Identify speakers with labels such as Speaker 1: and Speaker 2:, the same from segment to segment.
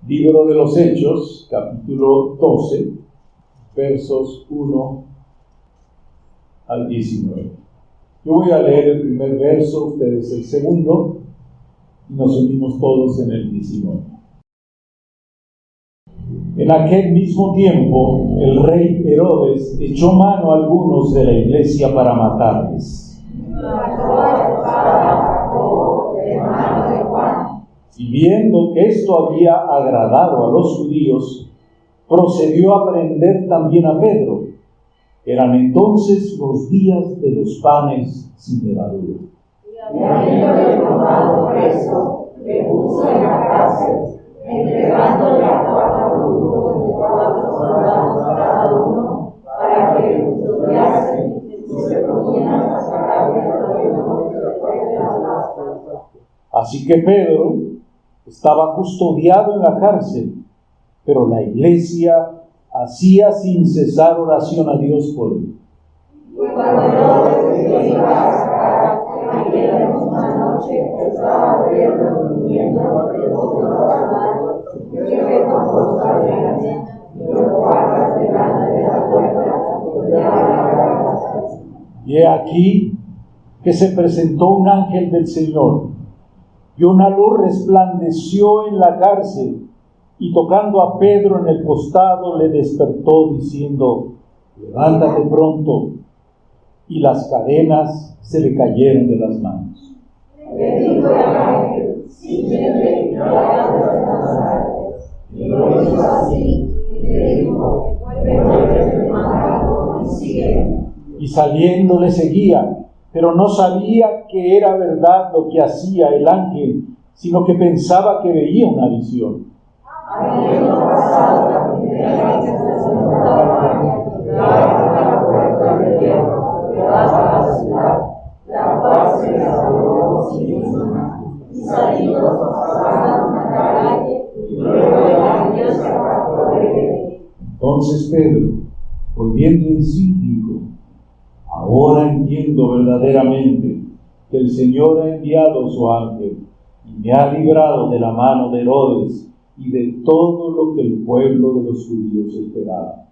Speaker 1: Libro de los Hechos, capítulo 12, versos 1 al 19. Yo voy a leer el primer verso, ustedes el segundo, y nos unimos todos en el 19. En aquel mismo tiempo, el rey Herodes echó mano a algunos de la iglesia para matarles. Y viendo que esto había agradado a los judíos, procedió a prender también a Pedro. Eran entonces los días de los panes sin levadura.
Speaker 2: Y habiéndole tomado preso, le puso en la cárcel, entregándole a 4 grupos de 4 soldados cada uno, para que le custodiasen y se ponían a sacarle provecho de la plaza.
Speaker 1: Así que Pedro estaba custodiado en la cárcel, pero la iglesia hacía sin cesar oración a Dios por él.
Speaker 2: Y cuando Herodes iba a sacar, aquella misma noche estaba Pedro durmiendo entre 2 soldados que con cadenas y los guardas delante de la puerta custodiaban la cárcel.
Speaker 1: Y he aquí que se presentó un ángel del Señor, y una luz resplandeció en la cárcel, y tocando a Pedro en el costado le despertó diciendo: levántate pronto. Y las cadenas se le cayeron de las manos.
Speaker 2: Le dijo el ángel: sígueme y no hagas de Nazaret. Y lo hizo así, y le dijo: vuelve tu mano y sígueme.
Speaker 1: Y saliendo le seguía, pero no sabía que era verdad lo que hacía el ángel, sino que pensaba que veía una visión.
Speaker 2: Habiendo pasado la primera vez de la puerta de hierro que daba a la ciudad, la cual se abrió por sí misma, y salidos pasaron a la calle, y luego el ángel se apartó de él.
Speaker 1: Entonces Pedro, volviendo en sí, dijo: ahora entiendo verdaderamente que el Señor ha enviado su ángel y me ha librado de la mano de Herodes y de todo lo que el pueblo de los judíos esperaba.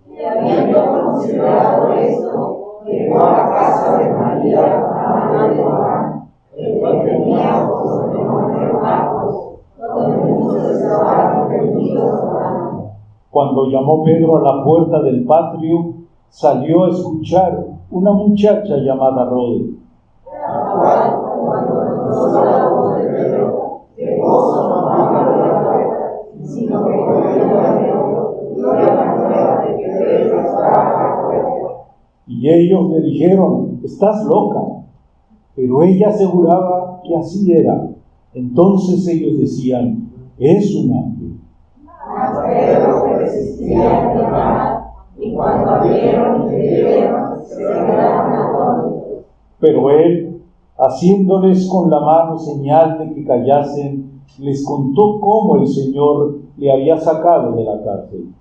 Speaker 2: Y habiendo considerado esto, llegó a la casa de María, la madre de Juan, el que tenía por sobrenombre Marcos, donde muchos estaban reunidos orando.
Speaker 1: Cuando llamó Pedro a la puerta del patio, salió a escuchar una muchacha llamada Rode,
Speaker 2: La cual, cuando conoció la voz de Pedro, dejó su mamá por la puerta, sino que corriendo a Pedro, dio la nueva de que Pedro estaba a la puerta.
Speaker 1: y ellos le dijeron: estás loca. Pero ella aseguraba que así era. Entonces ellos decían: es un ángel.
Speaker 2: Mas Pedro persistía en llamar, y cuando abrieron y le vieron, se quedaron atónitos.
Speaker 1: Pero él, haciéndoles con la mano señal de que callasen, les contó cómo el Señor le había sacado de la cárcel.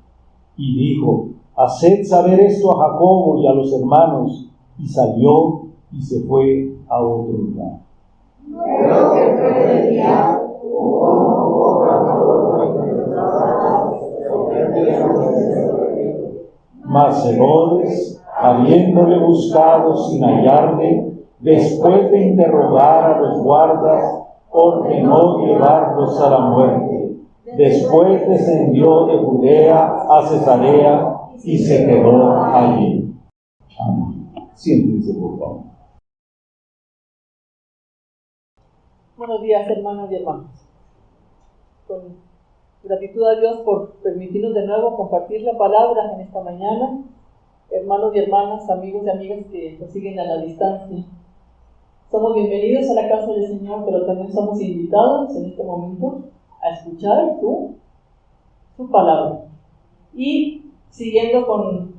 Speaker 1: Y dijo: haced saber esto a Jacobo y a los hermanos. Y salió y se fue a otro lugar.
Speaker 2: Luego que fue de día, hubo cuando se perdieron de él.
Speaker 1: Mas Herodes, habiéndole buscado sin hallarle, después de interrogar a los guardas, ordenó llevarlos a la muerte. Después descendió de Judea a Cesarea y se quedó allí. Amén. Siéntense, por favor.
Speaker 3: Buenos días, hermanos y hermanas. Con gratitud a Dios por permitirnos de nuevo compartir la palabra en esta mañana. Hermanos y hermanas, amigos y amigas que nos siguen a la distancia, somos bienvenidos a la casa del Señor, pero también somos invitados en este momento a escuchar su palabra. Y siguiendo con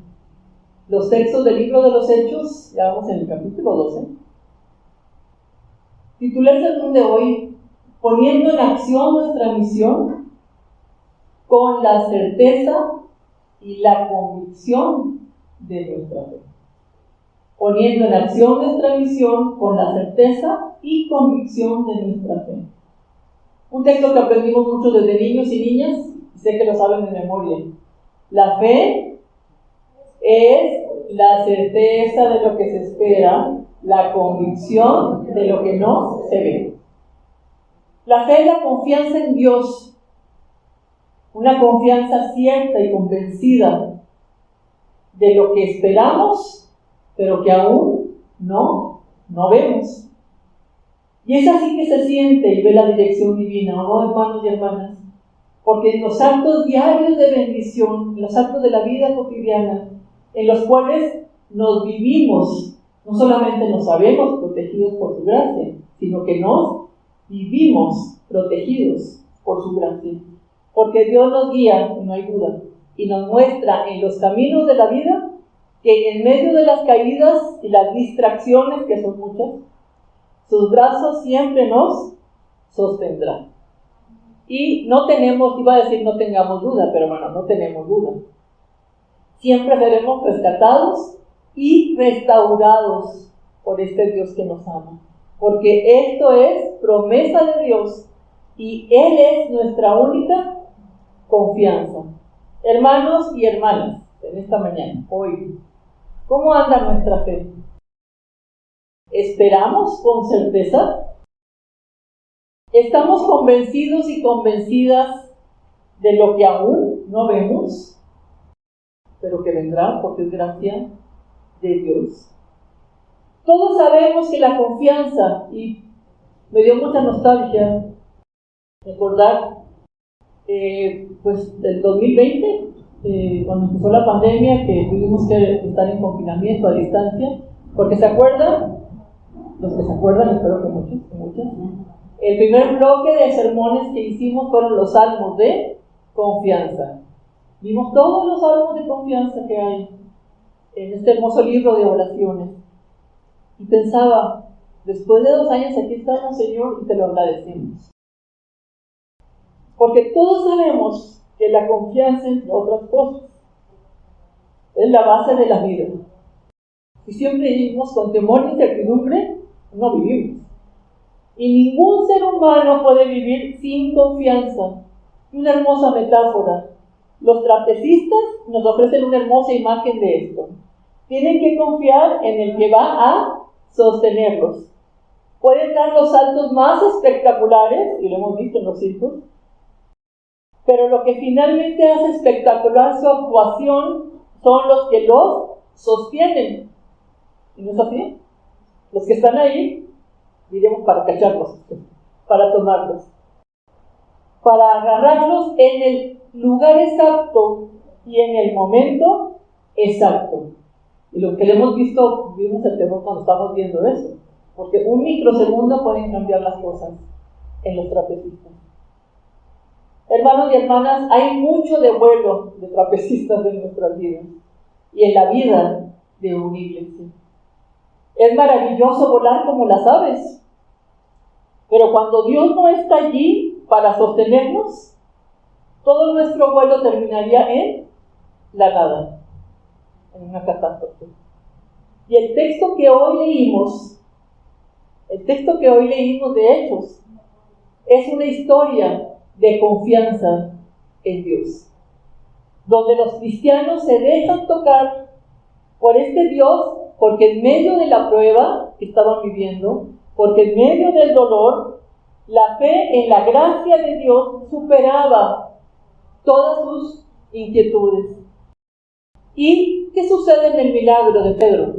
Speaker 3: los textos del libro de los Hechos, ya vamos en el capítulo 12. Titulé el sermón de hoy: poniendo en acción nuestra misión con la certeza y la convicción de nuestra fe. Poniendo en acción nuestra misión con la certeza y convicción de nuestra fe. Un texto que aprendimos mucho desde niños y niñas, y sé que lo saben de memoria. La fe es la certeza de lo que se espera, la convicción de lo que no se ve. La fe es la confianza en Dios, una confianza cierta y convencida de lo que esperamos, pero que aún no vemos. Y es así que se siente y ve la dirección divina, ¿no, hermanos y hermanas? Porque en los actos diarios de bendición, en los actos de la vida cotidiana, en los cuales nos vivimos, no solamente nos sabemos protegidos por su gracia, sino que nos vivimos protegidos por su gracia. Porque Dios nos guía, y no hay duda, y nos muestra en los caminos de la vida que en medio de las caídas y las distracciones, que son muchas, sus brazos siempre nos sostendrán. Y no tenemos, iba a decir no tengamos duda, pero bueno, no tenemos duda. Siempre seremos rescatados y restaurados por este Dios que nos ama. Porque esto es promesa de Dios y Él es nuestra única confianza. Hermanos y hermanas, en esta mañana, hoy, ¿cómo anda nuestra fe? ¿Esperamos con certeza? ¿Estamos convencidos y convencidas de lo que aún no vemos, pero que vendrá porque es gracia de Dios? Todos sabemos que la confianza, y me dio mucha nostalgia recordar pues del 2020, cuando empezó la pandemia, que tuvimos que estar en confinamiento a distancia, porque se acuerdan, los que se acuerdan, espero que muchas, el primer bloque de sermones que hicimos fueron los salmos de confianza. Vimos todos los salmos de confianza que hay en este hermoso libro de oraciones. Y pensaba, después de 2 años aquí estamos, Señor, y te lo agradecemos. Porque todos sabemos que la confianza, entre otras cosas, es la base de la vida. Si siempre vivimos con temor y incertidumbre, no vivimos. Y ningún ser humano puede vivir sin confianza. Una hermosa metáfora. Los trapecistas nos ofrecen una hermosa imagen de esto. Tienen que confiar en el que va a sostenerlos. Pueden dar los saltos más espectaculares, y lo hemos visto en los circos, pero lo que finalmente hace espectacular su actuación son los que los sostienen. ¿Y no es así? Los que están ahí, diremos para cacharlos, para tomarlos, para agarrarlos en el lugar exacto y en el momento exacto. Y lo que le hemos visto, vimos el temor cuando estamos viendo eso, porque un microsegundo pueden cambiar las cosas en los trapecistas. Hermanos y hermanas, hay mucho de vuelo de trapecistas en nuestras vidas y en la vida de una iglesia. Es maravilloso volar como las aves, pero cuando Dios no está allí para sostenernos, todo nuestro vuelo terminaría en la nada, en una catástrofe. Y el texto que hoy leímos de Hechos, es una historia de confianza en Dios, donde los cristianos se dejan tocar por este Dios, porque en medio de la prueba que estaban viviendo, porque en medio del dolor, la fe en la gracia de Dios superaba todas sus inquietudes. ¿Y qué sucede en el milagro de Pedro?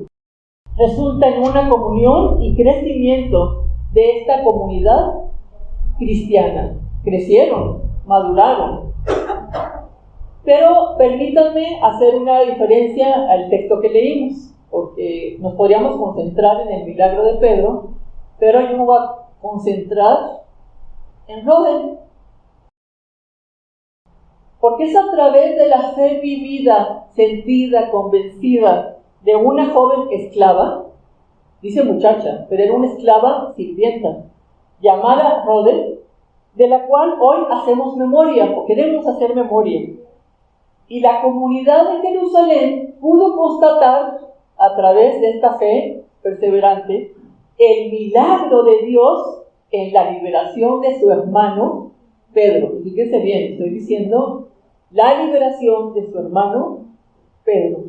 Speaker 3: Resulta en una comunión y crecimiento de esta comunidad cristiana. Crecieron, maduraron. Pero permítanme hacer una diferencia al texto que leímos, porque nos podríamos concentrar en el milagro de Pedro, pero yo me voy a concentrar en Rodel. Porque es a través de la fe vivida, sentida, convencida de una joven esclava, dice muchacha, pero era una esclava sirvienta, llamada Rodel, de la cual hoy hacemos memoria, o queremos hacer memoria. Y la comunidad de Jerusalén pudo constatar, a través de esta fe perseverante, el milagro de Dios en la liberación de su hermano Pedro. Y fíjense bien, estoy diciendo la liberación de su hermano Pedro.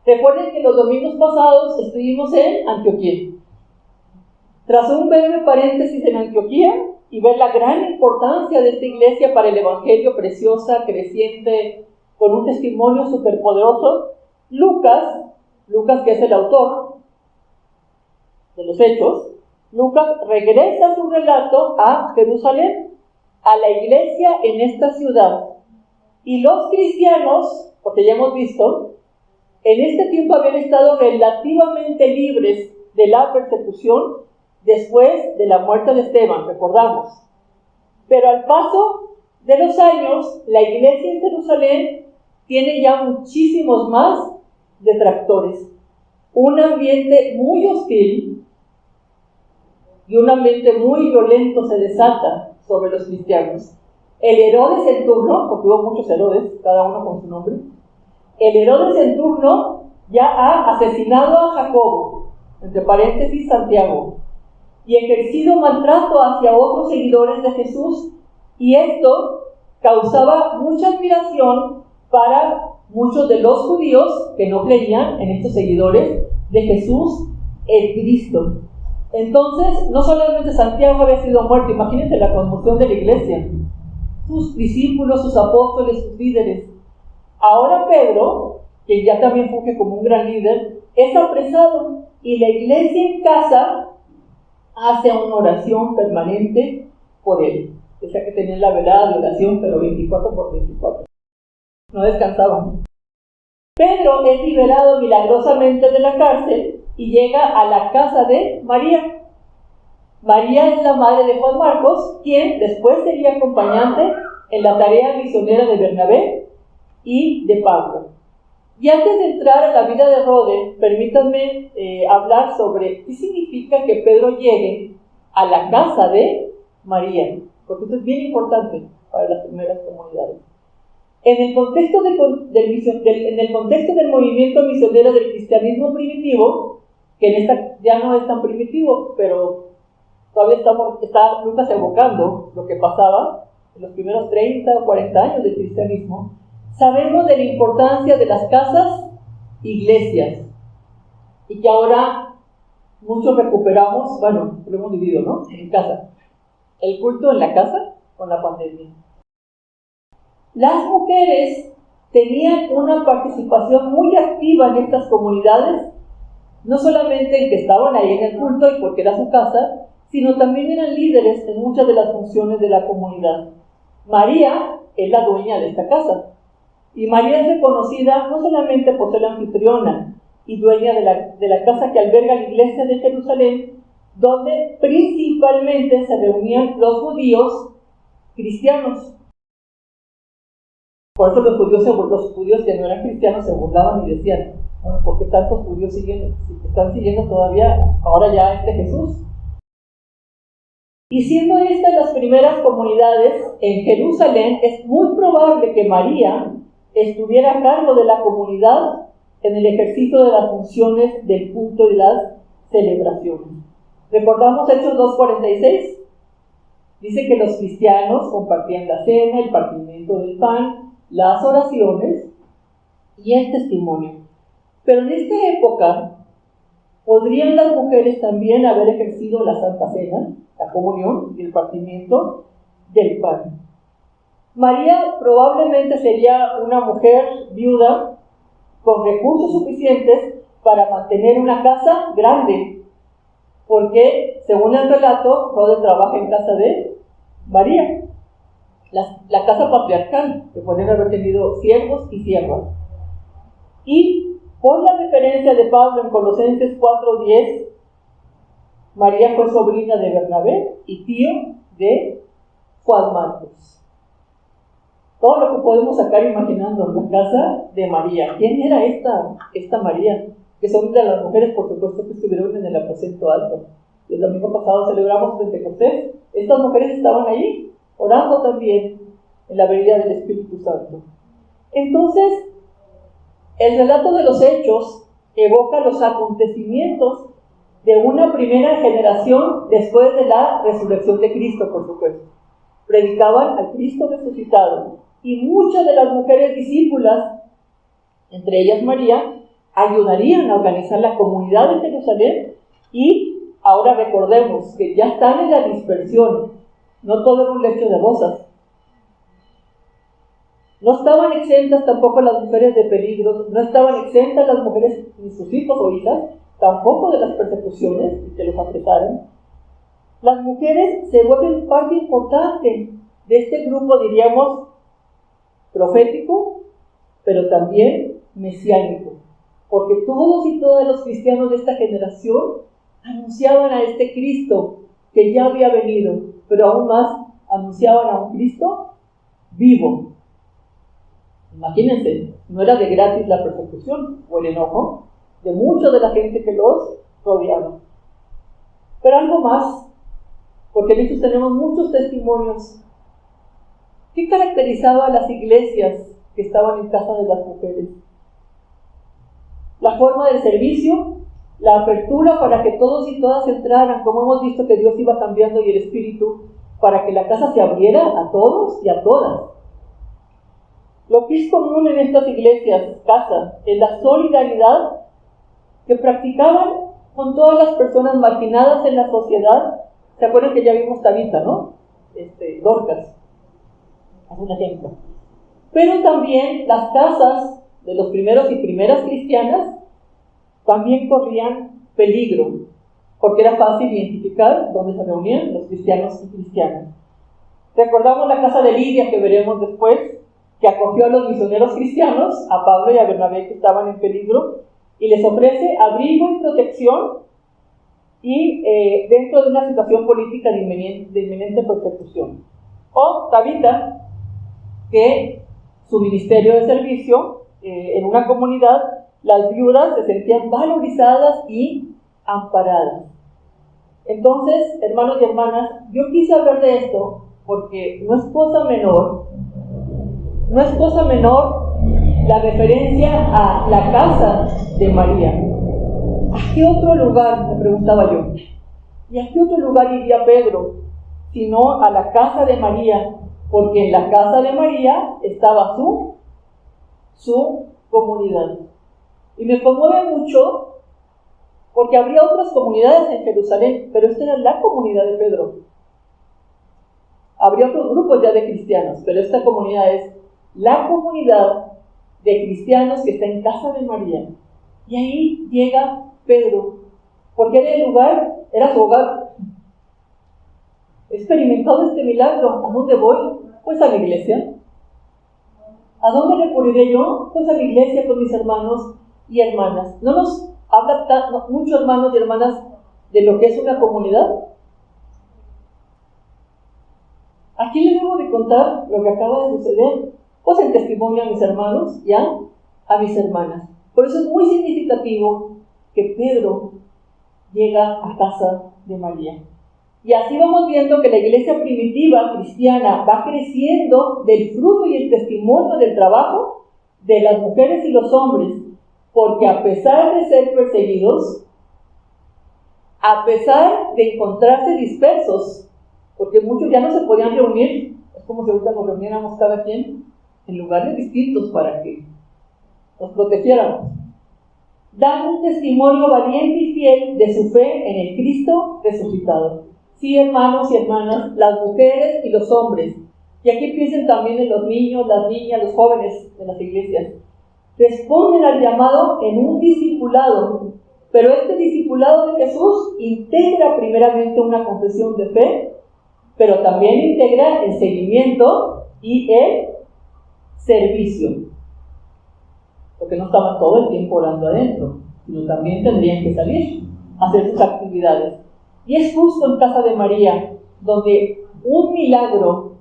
Speaker 3: Recuerden que los domingos pasados estuvimos en Antioquía. Tras un breve paréntesis en Antioquía y ver la gran importancia de esta iglesia para el evangelio, preciosa, creciente, con un testimonio superpoderoso, Lucas, que es el autor de los Hechos, Lucas regresa su relato a Jerusalén, a la iglesia en esta ciudad. Y los cristianos, porque ya hemos visto, en este tiempo habían estado relativamente libres de la persecución después de la muerte de Esteban, recordamos. Pero al paso de los años, la iglesia en Jerusalén tiene ya muchísimos más detractores. Un ambiente muy hostil y un ambiente muy violento se desata sobre los cristianos. El Herodes en turno, porque hubo muchos Herodes, cada uno con su nombre, el Herodes en turno ya ha asesinado a Jacobo, entre paréntesis Santiago, y ejercido maltrato hacia otros seguidores de Jesús, y esto causaba mucha admiración para muchos de los judíos que no creían en estos seguidores de Jesús el Cristo. Entonces, no solamente Santiago había sido muerto, imagínense la conmoción de la iglesia, sus discípulos, sus apóstoles, sus líderes. Ahora Pedro, que ya también funge como un gran líder, es apresado y la iglesia en casa hace una oración permanente por él. O sea que tenían la velada de oración, pero 24/24. No descansaban. Pedro es liberado milagrosamente de la cárcel y llega a la casa de María. María es la madre de Juan Marcos, quien después sería acompañante en la tarea misionera de Bernabé y de Pablo. Y antes de entrar a la vida de Rode, permítanme hablar sobre qué significa que Pedro llegue a la casa de María, porque esto es bien importante para las primeras comunidades. En el contexto del movimiento misionero del cristianismo primitivo, que en esta ya no es tan primitivo, pero todavía está Lucas evocando lo que pasaba en los primeros 30 o 40 años del cristianismo, sabemos de la importancia de las casas iglesias, y que ahora muchos recuperamos, bueno, lo hemos vivido, ¿no? En casa. El culto en la casa con la pandemia. Las mujeres tenían una participación muy activa en estas comunidades, no solamente en que estaban ahí en el culto y porque era su casa, sino también eran líderes en muchas de las funciones de la comunidad. María es la dueña de esta casa, y María es reconocida no solamente por ser la anfitriona y dueña de la casa que alberga la iglesia de Jerusalén, donde principalmente se reunían los judíos cristianos. Por eso los judíos que no eran cristianos se burlaban y decían, bueno, ¿por qué tantos judíos están siguiendo todavía ahora ya a este Jesús? Y siendo estas las primeras comunidades en Jerusalén, es muy probable que María estuviera a cargo de la comunidad en el ejercicio de las funciones del culto y las celebraciones. ¿Recordamos Hechos 2:46? Dice que los cristianos compartían la cena, el partimiento del pan, las oraciones y el testimonio. Pero en esta época, ¿podrían las mujeres también haber ejercido la Santa Cena, la comunión y el partimiento del pan? María probablemente sería una mujer viuda con recursos suficientes para mantener una casa grande, porque según el relato, Rode trabaja en casa de María, la casa patriarcal, que podrían haber tenido siervos y siervas. Y por la referencia de Pablo en Colosenses 4:10, María fue sobrina de Bernabé y tío de Juan Marcos. Todo lo que podemos sacar imaginando la casa de María. ¿Quién era esta María? Que son de las mujeres, por supuesto, que estuvieron en el aposento alto. Y el domingo pasado celebramos Pentecostés. Estas mujeres estaban ahí, orando también en la venida del Espíritu Santo. Entonces, el relato de los Hechos evoca los acontecimientos de una primera generación después de la resurrección de Cristo, por supuesto. predicaban al Cristo resucitado. Y muchas de las mujeres discípulas, entre ellas María, ayudarían a organizar la comunidad de Jerusalén. Y ahora recordemos que ya están en la dispersión, no todo era un lecho de rosas. No estaban exentas tampoco las mujeres de peligros, no estaban exentas las mujeres ni sus hijos o hijas, tampoco de las persecuciones y que los apresaran. Las mujeres se vuelven parte importante de este grupo, diríamos, profético, pero también mesiánico, porque todos y todas los cristianos de esta generación anunciaban a este Cristo que ya había venido, pero aún más anunciaban a un Cristo vivo. Imagínense, no era de gratis la persecución o el enojo de mucha de la gente que los rodeaba. Pero algo más, porque en estos tenemos muchos testimonios. ¿Qué caracterizaba a las iglesias que estaban en casa de las mujeres? La forma del servicio, la apertura para que todos y todas entraran, como hemos visto que Dios iba cambiando y el Espíritu, para que la casa se abriera a todos y a todas. Lo que es común en estas iglesias, casas, es la solidaridad que practicaban con todas las personas marginadas en la sociedad. ¿Se acuerdan que ya vimos Tabita, no? Dorcas, es un ejemplo. Pero también las casas de los primeros y primeras cristianas también corrían peligro, porque era fácil identificar dónde se reunían los cristianos y cristianas. Recordamos la casa de Lidia, que veremos después, que acogió a los misioneros cristianos, a Pablo y a Bernabé, que estaban en peligro, y les ofrece abrigo y protección, y dentro de una situación política de inminente persecución. O Tabita, que su ministerio de servicio en una comunidad, las viudas se sentían valorizadas y amparadas. Entonces, hermanos y hermanas, yo quise hablar de esto porque no es cosa menor la referencia a la casa de María. ¿A qué otro lugar, me preguntaba yo? ¿Y a qué otro lugar iría Pedro? Sino a la casa de María, porque en la casa de María estaba su comunidad. Y me conmueve mucho porque habría otras comunidades en Jerusalén, pero esta era la comunidad de Pedro. Habría otros grupos ya de cristianos, pero esta comunidad es la comunidad de cristianos que está en casa de María. Y ahí llega Pedro, porque era el lugar, era su hogar. He experimentado este milagro. ¿A dónde voy? Pues a la iglesia. ¿A dónde recurriré yo? Pues a la iglesia con mis hermanos y hermanas. ¿No nos habla mucho, hermanos y hermanas, de lo que es una comunidad? Aquí les debo de contar lo que acaba de suceder, pues en testimonio a mis hermanos y a mis hermanas. Por eso es muy significativo que Pedro llega a casa de María. Y así vamos viendo que la iglesia primitiva cristiana va creciendo del fruto y el testimonio del trabajo de las mujeres y los hombres, porque a pesar de ser perseguidos, a pesar de encontrarse dispersos, porque muchos ya no se podían reunir, es como si ahorita nos reuniéramos cada quien en lugares distintos para que nos protegiéramos, dan un testimonio valiente y fiel de su fe en el Cristo resucitado. Sí, hermanos y hermanas, las mujeres y los hombres, y aquí piensen también en los niños, las niñas, los jóvenes de las iglesias, responden al llamado en un discipulado, pero este discipulado de Jesús integra primeramente una confesión de fe, pero también integra el seguimiento y el servicio, porque no estaban todo el tiempo orando adentro, sino también tendrían que salir a hacer sus actividades. Y es justo en casa de María, donde un milagro,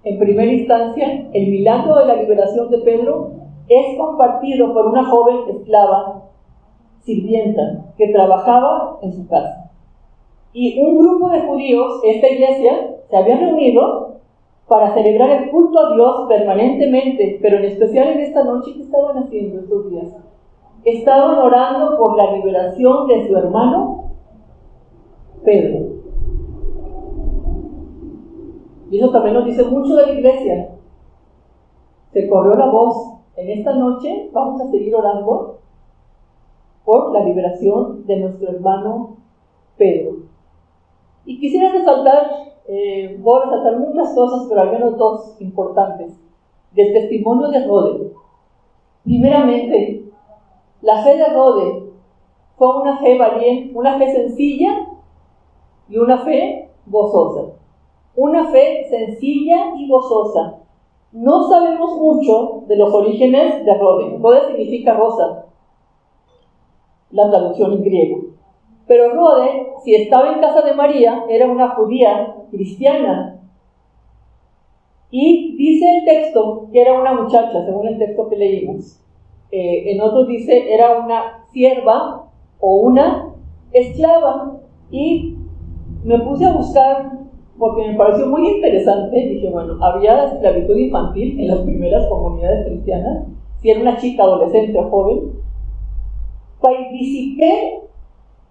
Speaker 3: en primera instancia, el milagro de la liberación de Pedro, es compartido por una joven esclava, sirvienta, que trabajaba en su casa. Y un grupo de judíos, esta iglesia, se había reunido para celebrar el culto a Dios permanentemente, pero en especial en esta noche. ¿Qué estaban haciendo estos días? Estaban orando por la liberación de su hermano Pedro. Y eso también nos dice mucho de la iglesia. Se corrió la voz. En esta noche vamos a seguir orando por la liberación de nuestro hermano Pedro. Y quisiera resaltar, voy a resaltar muchas cosas, pero al menos dos importantes, del testimonio de Rode. Primeramente, la fe de Rode fue una fe valiente, una fe sencilla y una fe gozosa. Una fe sencilla y gozosa. No sabemos mucho de los orígenes de Rode. Rode significa rosa, la traducción en griego. Pero Rode, si estaba en casa de María, era una judía cristiana. Y dice el texto que era una muchacha, según el texto que leímos. En otros dice era una sierva o una esclava. Y me puse a buscar porque me pareció muy interesante. Dije, bueno, había esclavitud infantil en las primeras comunidades cristianas, si era una chica, adolescente o joven. Paidisique,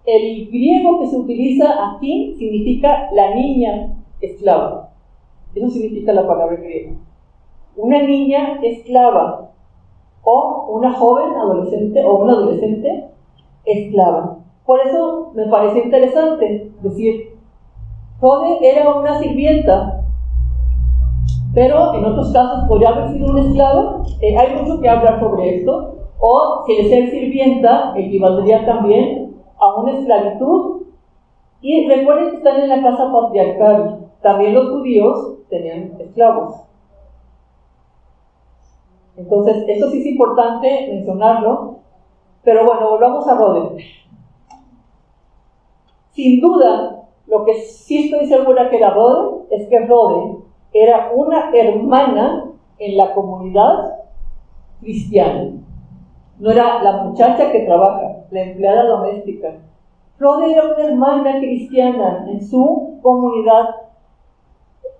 Speaker 3: el griego que se utiliza aquí, significa la niña esclava. Eso significa la palabra griega. Una niña esclava, o una joven adolescente, o una adolescente esclava. Por eso me parece interesante decir, Rode era una sirvienta, pero en otros casos podría haber sido una esclava. Hay mucho que hablar sobre esto. O si el ser sirvienta equivaldría también a una esclavitud. Y recuerden que están en la casa patriarcal. También los judíos tenían esclavos. Entonces, eso sí es importante mencionarlo. Pero bueno, volvamos a Rode. Sin duda, lo que sí estoy segura que era Rode, es que Rode era una hermana en la comunidad cristiana. No era la muchacha que trabaja, la empleada doméstica. Rode era una hermana cristiana en su comunidad.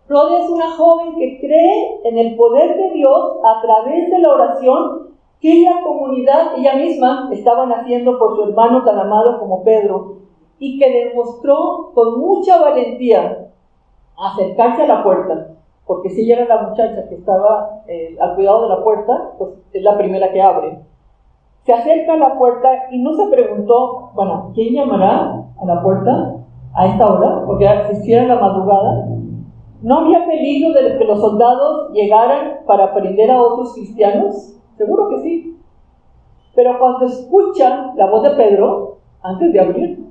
Speaker 3: Rode es una joven que cree en el poder de Dios a través de la oración que la comunidad, ella misma, estaban haciendo por su hermano tan amado como Pedro, y que demostró con mucha valentía acercarse a la puerta, porque si ella era la muchacha que estaba al cuidado de la puerta, pues es la primera que abre. Se acerca a la puerta y no se preguntó, bueno, ¿quién llamará a la puerta a esta hora? Porque si era la madrugada. ¿No había peligro de que los soldados llegaran para prender a otros cristianos? Seguro que sí. Pero cuando escucha la voz de Pedro, antes de abrir,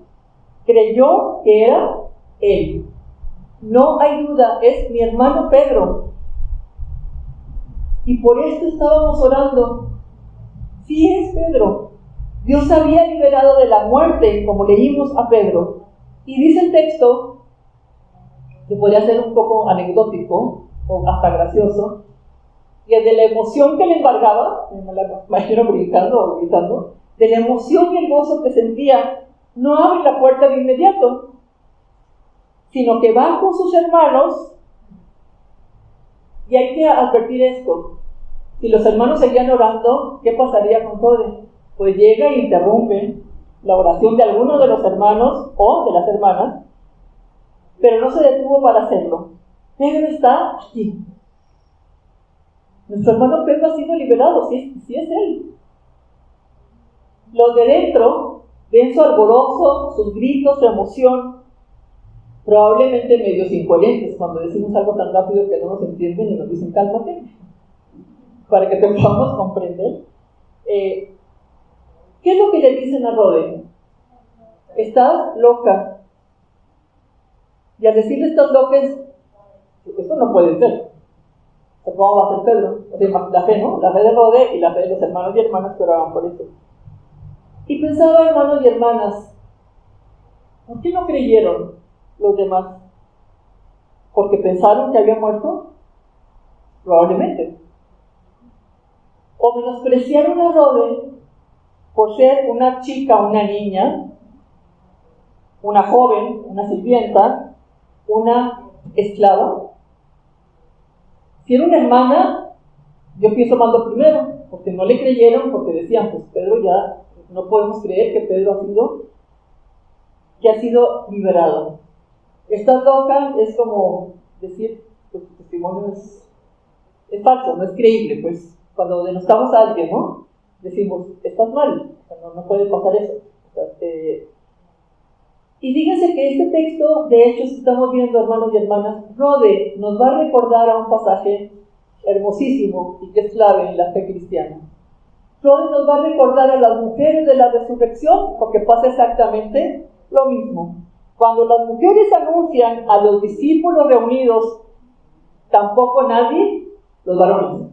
Speaker 3: creyó que era él. No hay duda, es mi hermano Pedro. Y por esto estábamos orando. Sí es Pedro. Dios había liberado de la muerte, como leímos a Pedro. Y dice el texto, que podría ser un poco anecdótico o hasta gracioso, que de la emoción que le embargaba, me la imagino brincando o gritando, de la emoción y el gozo que sentía, no abre la puerta de inmediato, sino que va con sus hermanos. Y hay que advertir esto: si los hermanos seguían orando, ¿qué pasaría con Rode? Pues llega e interrumpe la oración de alguno de los hermanos o de las hermanas, pero no se detuvo para hacerlo. Pedro está aquí. Nuestro hermano Pedro ha sido liberado, sí es él. Los de dentro ven su alborozo, sus gritos, su emoción, probablemente medios incoherentes cuando decimos algo tan rápido que no nos entienden y nos dicen cálmate, para que te podamos comprender. ¿Qué es lo que le dicen a Rode? Estás loca. Y al decirle estás loca, esto no puede ser. ¿Cómo va a ser Pedro? O sea, la fe, ¿no? La fe de Rode y la fe de los hermanos y hermanas que oraban por eso. Y pensaba, hermanos y hermanas, ¿por qué no creyeron los demás? ¿Porque pensaron que había muerto? Probablemente. O menospreciaron a Rode por ser una chica, una niña, una joven, una sirvienta, una esclava. Si era una hermana, yo pienso más lo primero, porque no le creyeron, porque decían, pues Pedro ya, no podemos creer que Pedro ha sido liberado. Esta loca es como decir, pues su testimonio es falso, no es creíble. Pues cuando denostamos a alguien, ¿no? Decimos, estás mal, no puede pasar eso. O sea, y fíjense que este texto, de hecho, si estamos viendo, hermanos y hermanas, Rode nos va a recordar a un pasaje hermosísimo y que es clave en la fe cristiana. Rode nos va a recordar a las mujeres de la resurrección, porque pasa exactamente lo mismo. Cuando las mujeres anuncian a los discípulos reunidos, tampoco nadie, los varones,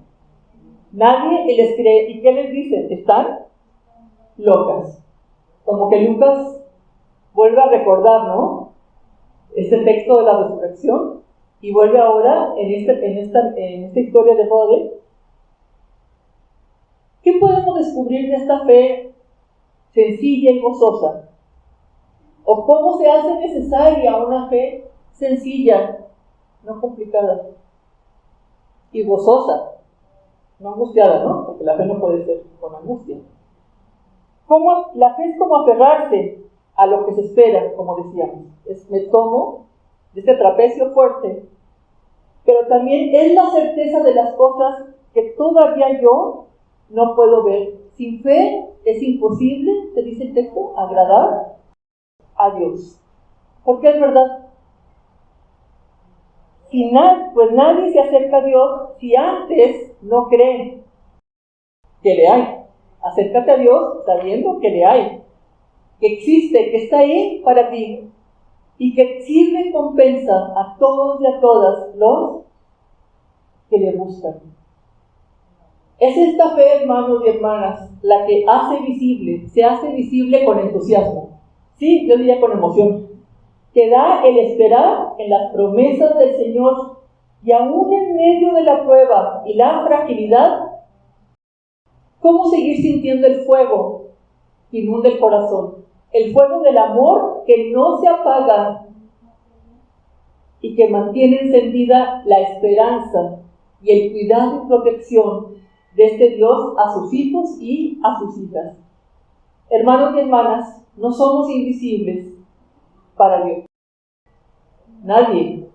Speaker 3: nadie les cree. ¿Y qué les dicen? Están locas. Como que Lucas vuelve a recordar, ¿no?, este texto de la resurrección, y vuelve ahora en esta historia de Rode. ¿Qué podemos descubrir de esta fe sencilla y gozosa? ¿O cómo se hace necesaria una fe sencilla, no complicada, y gozosa, no angustiada, ¿no? Porque la fe no puede ser con angustia. La fe es como aferrarse a lo que se espera, como decíamos. Me tomo de este trapecio fuerte, pero también es la certeza de las cosas que todavía yo no puedo ver. Sin fe es imposible, te dice el texto, agradar a Dios. Porque es verdad. Pues nadie se acerca a Dios si antes no cree que le hay. Acércate a Dios sabiendo que le hay, que existe, que está ahí para ti y que sirve compensa a todos y a todas los que le buscan. Es esta fe, hermanos y hermanas, la que se hace visible con entusiasmo. Sí, yo diría con emoción. Que da el esperar en las promesas del Señor, y aún en medio de la prueba y la fragilidad, ¿cómo seguir sintiendo el fuego que inunda el corazón? El fuego del amor que no se apaga y que mantiene encendida la esperanza y el cuidado y protección de este Dios a sus hijos y a sus hijas. Hermanos y hermanas, no somos invisibles para Dios. Nadie.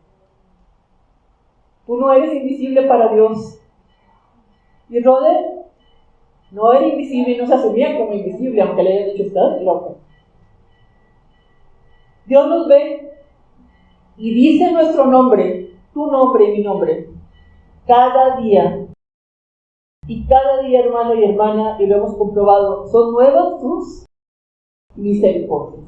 Speaker 3: Tú no eres invisible para Dios. Y Rode no era invisible y no se asumía como invisible, aunque le haya dicho, estás loco. Dios nos ve y dice nuestro nombre, tu nombre y mi nombre, cada día. Y cada día, hermano y hermana, y lo hemos comprobado, son nuevas sus misericordias.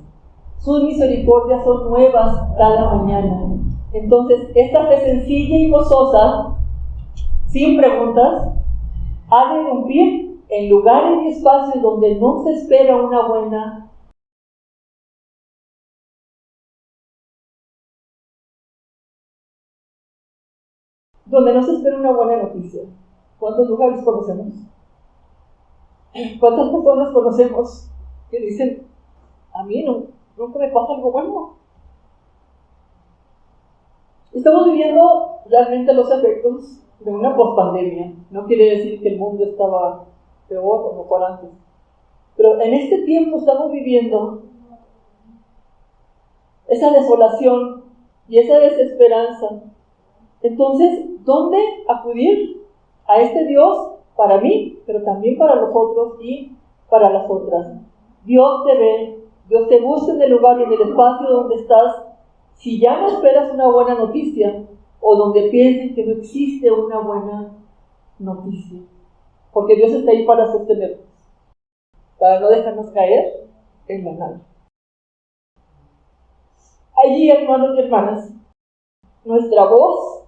Speaker 3: Sus misericordias son nuevas cada mañana. Entonces, esta fe sencilla y gozosa, sin preguntas, ha de irrumpir en lugares y espacios donde no se espera una buena noticia. ¿Cuántos lugares conocemos? ¿Cuántas personas conocemos que dicen, a mí nunca me pasa algo bueno? Estamos viviendo realmente los efectos de una pospandemia. No quiere decir que el mundo estaba peor o mejor antes. Pero en este tiempo estamos viviendo esa desolación y esa desesperanza. Entonces, ¿dónde acudir? A este Dios para mí, pero también para los otros y para las otras. Dios te ve, Dios te busca en el lugar y en el espacio donde estás. Si ya no esperas una buena noticia, o donde piensen que no existe una buena noticia, porque Dios está ahí para sostenernos, para no dejarnos caer en la nada. Allí, hermanos y hermanas, nuestra voz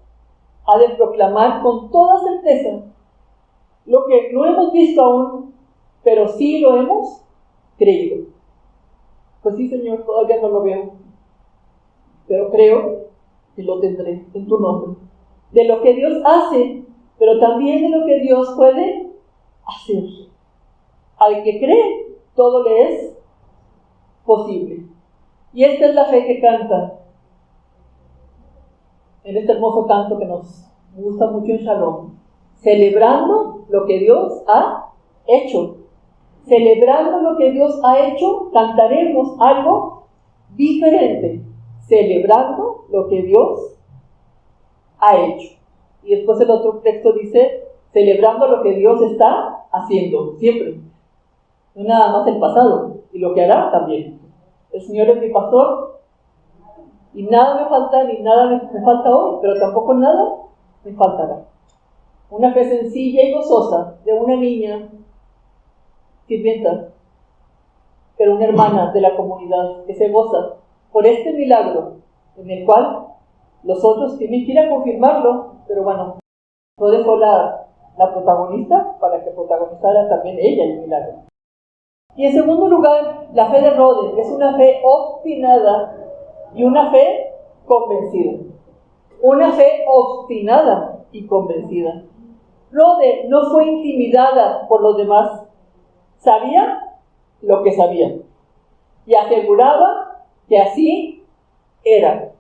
Speaker 3: ha de proclamar con toda certeza lo que no hemos visto aún, pero sí lo hemos creído. Pues sí, Señor, todavía no lo veo, pero creo que lo tendré en tu nombre. De lo que Dios hace, pero también de lo que Dios puede hacer. Al que cree, todo le es posible. Y esta es la fe que canta en este hermoso canto que nos gusta mucho en Shalom, celebrando lo que Dios ha hecho. Celebrando lo que Dios ha hecho, cantaremos algo diferente. Celebrando lo que Dios ha hecho. Y después el otro texto dice, celebrando lo que Dios está haciendo, siempre. No nada más el pasado, y lo que hará también. El Señor es mi pastor, y nada me falta, ni nada me falta hoy, pero tampoco nada me faltará. Una fe sencilla y gozosa de una niña sirvienta, pero una hermana de la comunidad que se goza por este milagro, en el cual los otros tienen que ir a confirmarlo, pero bueno, Rode fue la protagonista para que protagonizara también ella el milagro. Y en segundo lugar, la fe de Rode es una fe obstinada y una fe convencida. Una fe obstinada y convencida. Rode no fue intimidada por los demás. Sabía lo que sabía y aseguraba que así era.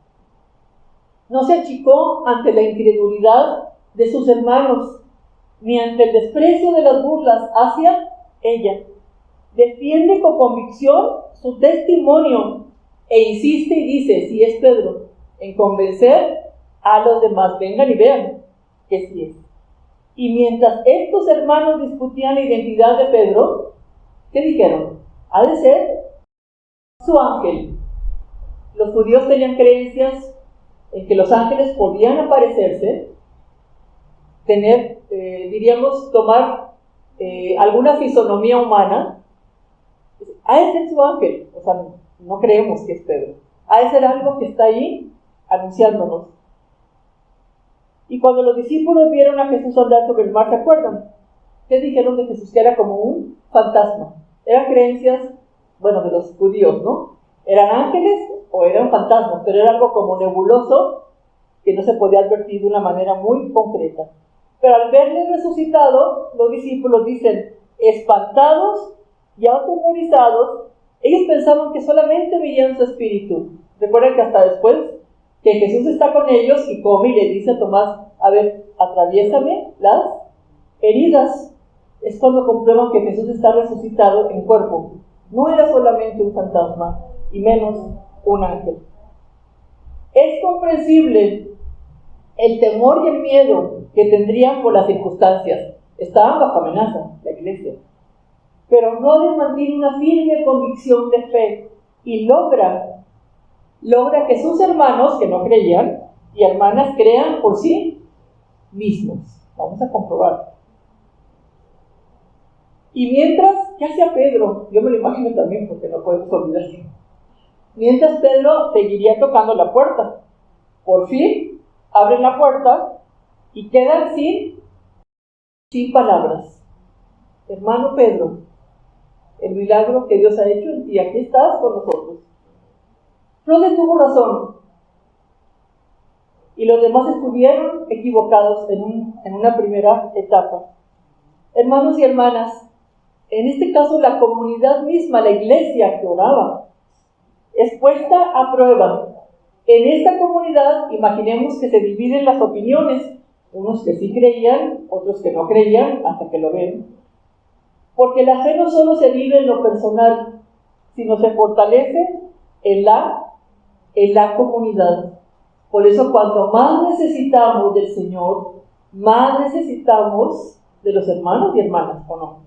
Speaker 3: No se achicó ante la incredulidad de sus hermanos, ni ante el desprecio de las burlas hacia ella. Defiende con convicción su testimonio e insiste y dice, si es Pedro, en convencer a los demás, vengan y vean que sí es. Y mientras estos hermanos discutían la identidad de Pedro, ¿qué dijeron? Ha de ser su ángel. Los judíos tenían creencias en que los ángeles podían aparecerse, tener, diríamos, tomar alguna fisonomía humana. Ha de ser su ángel, o sea, no creemos que es Pedro. Ha de ser algo que está ahí anunciándonos. Y cuando los discípulos vieron a Jesús andar sobre el mar, ¿se acuerdan? ¿Qué dijeron de Jesús? Que era como un fantasma. Eran creencias, bueno, de los judíos, ¿no? ¿Eran ángeles o eran fantasmas? Pero era algo como nebuloso que no se podía advertir de una manera muy concreta. Pero al verle resucitado, los discípulos dicen, espantados y atemorizados, ellos pensaban que solamente veían su espíritu. Recuerden que hasta después que Jesús está con ellos y come y le dice a Tomás, a ver, atraviésame las heridas. Es cuando comprueban que Jesús está resucitado en cuerpo. No era solamente un fantasma, y menos un ángel. Es comprensible el temor y el miedo que tendrían por las circunstancias. Estaban bajo amenaza, la iglesia. Pero Rode mantiene una firme convicción de fe y logra que sus hermanos, que no creían, y hermanas crean por sí mismos. Vamos a comprobar. Y mientras, ¿qué hacía Pedro? Yo me lo imagino también, porque no podemos olvidar. Mientras Pedro seguiría tocando la puerta. Por fin, abren la puerta y quedan sin palabras. Hermano Pedro, el milagro que Dios ha hecho en ti, aquí estás con nosotros. Rode tuvo razón. Y los demás estuvieron equivocados en una primera etapa. Hermanos y hermanas, en este caso la comunidad misma, la iglesia que oraba, es puesta a prueba. En esta comunidad, imaginemos que se dividen las opiniones, unos que sí creían, otros que no creían, hasta que lo ven. Porque la fe no solo se vive en lo personal, sino se fortalece en la comunidad. Por eso, cuanto más necesitamos del Señor, más necesitamos de los hermanos y hermanas, ¿o no?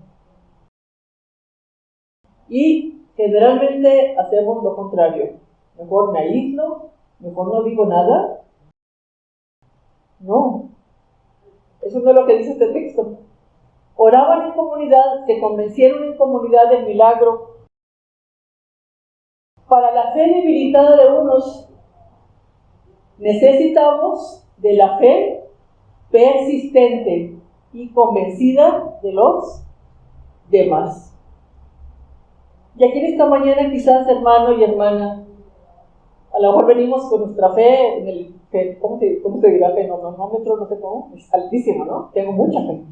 Speaker 3: Y generalmente hacemos lo contrario. Mejor me aíslo, mejor no digo nada. No, eso no es lo que dice este texto. Oraban en comunidad, se convencieron en comunidad del milagro. Para la fe debilitada de unos, necesitamos de la fe persistente y convencida de los demás. Y aquí en esta mañana, quizás, hermano y hermana, a lo mejor venimos con nuestra fe en el ¿cómo se dirá? Fenomenómetro, no sé cómo, es altísimo, ¿no? Tengo mucha fe.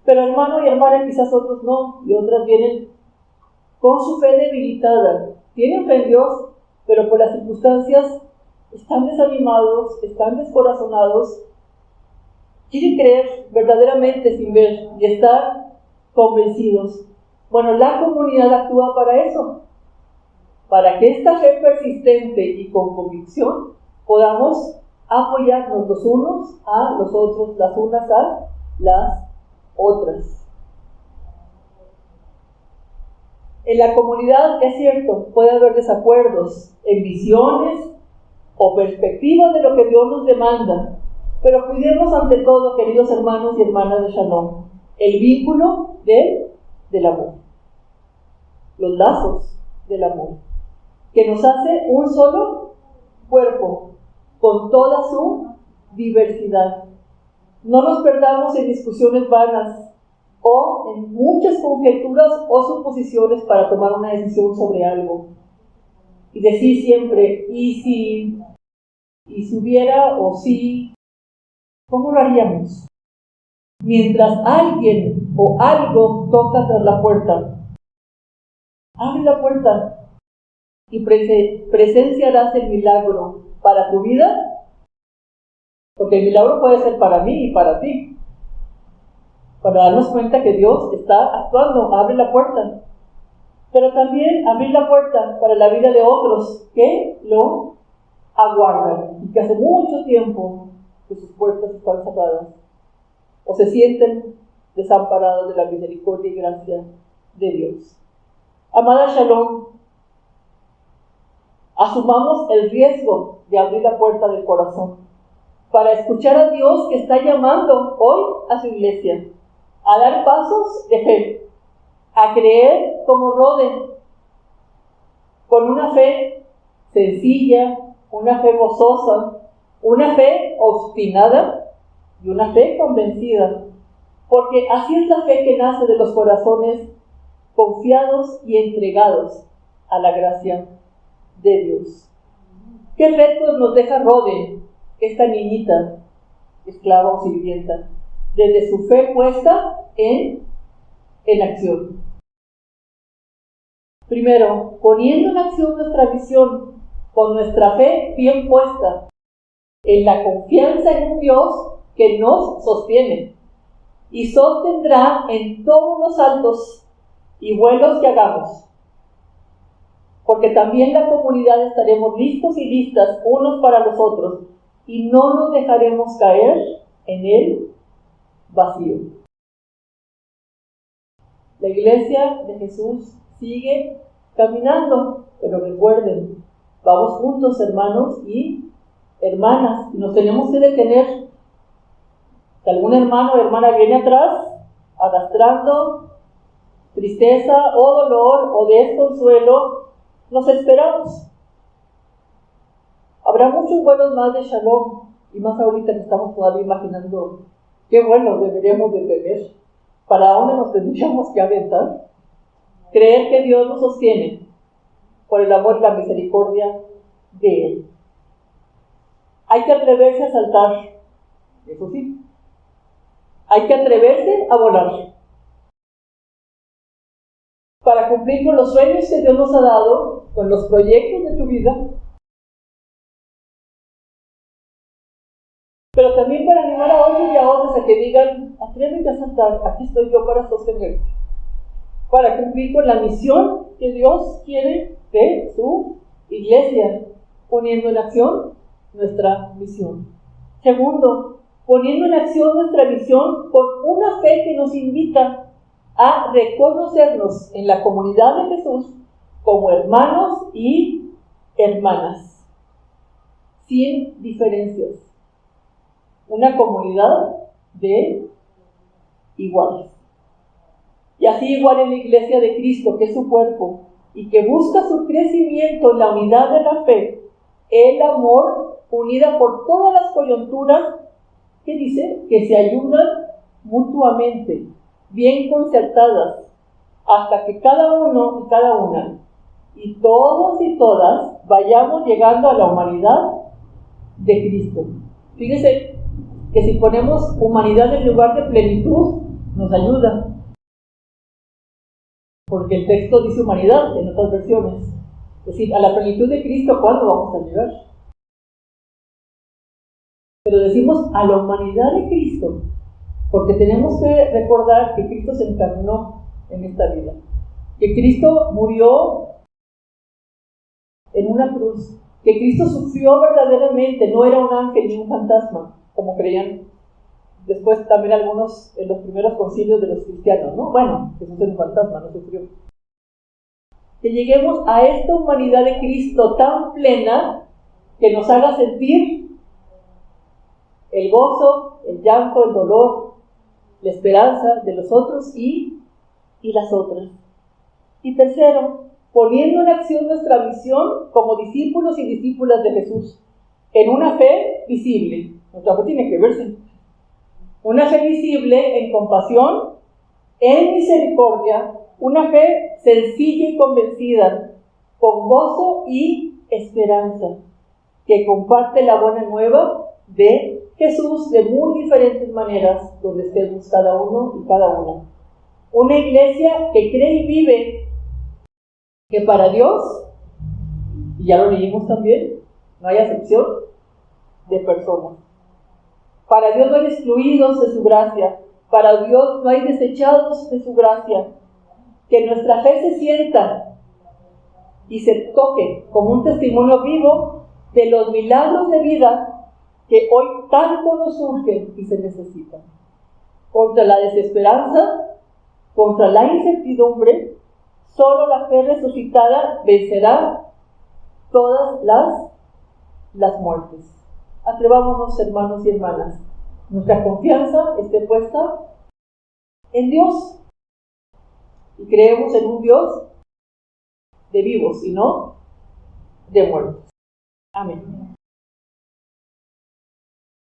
Speaker 3: Pero hermano y hermana, quizás otros no, y otras vienen con su fe debilitada. Tienen fe en Dios, pero por las circunstancias están desanimados, están descorazonados, quieren creer verdaderamente sin ver y estar convencidos. Bueno, la comunidad actúa para eso, para que esta fe persistente y con convicción podamos apoyarnos los unos a los otros, las unas a las otras. En la comunidad, es cierto, puede haber desacuerdos en visiones o perspectivas de lo que Dios nos demanda, pero cuidemos ante todo, queridos hermanos y hermanas de Shalom, el vínculo del amor, los lazos del amor, que nos hace un solo cuerpo, con toda su diversidad. No nos perdamos en discusiones vanas o en muchas conjeturas o suposiciones para tomar una decisión sobre algo. Y decir siempre, y si hubiera o si, ¿cómo lo haríamos? Mientras alguien o algo toca tras la puerta, abre la puerta y presenciarás el milagro para tu vida, porque el milagro puede ser para mí y para ti, para darnos cuenta que Dios está actuando. Abre la puerta, pero también abrir la puerta para la vida de otros que lo aguardan y que hace mucho tiempo que sus puertas están cerradas o se sienten desamparados de la misericordia y gracia de Dios. Amada Shalom, asumamos el riesgo de abrir la puerta del corazón para escuchar a Dios que está llamando hoy a su iglesia a dar pasos de fe, a creer como Rode, con una fe sencilla, una fe gozosa, una fe obstinada y una fe convencida, porque así es la fe que nace de los corazones confiados y entregados a la gracia de Dios. ¿Qué retos nos deja Rode, esta niñita, esclava o sirvienta, desde su fe puesta en acción? Primero, poniendo en acción nuestra visión, con nuestra fe bien puesta en la confianza en un Dios que nos sostiene y sostendrá en todos los saltos y vuelos que hagamos, porque también la comunidad estaremos listos y listas unos para los otros y no nos dejaremos caer en el vacío. La iglesia de Jesús sigue caminando, pero recuerden, vamos juntos, hermanos y hermanas, y nos tenemos que detener. Si algún hermano o hermana viene atrás, arrastrando tristeza o dolor o desconsuelo, nos esperamos. Habrá muchos vuelos más de Shalom, y más ahorita que estamos todavía imaginando qué vuelos deberíamos de tener, para dónde nos tendríamos que aventar. Creer que Dios nos sostiene por el amor y la misericordia de Él. Hay que atreverse a saltar, eso sí. Hay que atreverse a volar para cumplir con los sueños que Dios nos ha dado, con los proyectos de tu vida, pero también para animar a otros y a otras a que digan, atrévete a saltar, aquí estoy yo para sostenerte, para cumplir con la misión que Dios quiere de su iglesia, poniendo en acción nuestra misión. Segundo, poniendo en acción nuestra misión con una fe que nos invita a reconocernos en la comunidad de Jesús como hermanos y hermanas, sin diferencias. Una comunidad de iguales. Y así igual en la iglesia de Cristo, que es su cuerpo, y que busca su crecimiento en la unidad de la fe, el amor, unida por todas las coyunturas, que dice que se ayudan mutuamente, bien concertadas, hasta que cada uno y cada una, y todos y todas, vayamos llegando a la humanidad de Cristo. Fíjese que si ponemos humanidad en lugar de plenitud, nos ayuda, porque el texto dice humanidad en otras versiones. Es decir, a la plenitud de Cristo, ¿cuándo vamos a llegar? Pero decimos a la humanidad de Cristo, porque tenemos que recordar que Cristo se encarnó en esta vida, que Cristo murió en una cruz, que Cristo sufrió verdaderamente, no era un ángel ni un fantasma, como creían después también algunos en los primeros concilios de los cristianos, ¿no? Bueno, Jesús era un fantasma, no sufrió. Que lleguemos a esta humanidad de Cristo tan plena que nos haga sentir el gozo, el llanto, el dolor, la esperanza de los otros y las otras. Y tercero, poniendo en acción nuestra misión como discípulos y discípulas de Jesús, en una fe visible. Nuestra fe tiene que verse. Una fe visible en compasión, en misericordia, una fe sencilla y convencida, con gozo y esperanza, que comparte la buena nueva de Jesús de muy diferentes maneras, donde estemos cada uno y cada una. Una iglesia que cree y vive que para Dios, y ya lo leímos también, no hay acepción de personas. Para Dios no hay excluidos de su gracia, para Dios no hay desechados de su gracia. Que nuestra fe se sienta y se toque como un testimonio vivo de los milagros de vida que hoy tanto nos surgen y se necesitan. Contra la desesperanza, contra la incertidumbre, solo la fe resucitada vencerá todas las muertes. Atrevámonos, hermanos y hermanas. Nuestra confianza esté puesta en Dios. Y creemos en un Dios de vivos y no de muertos. Amén.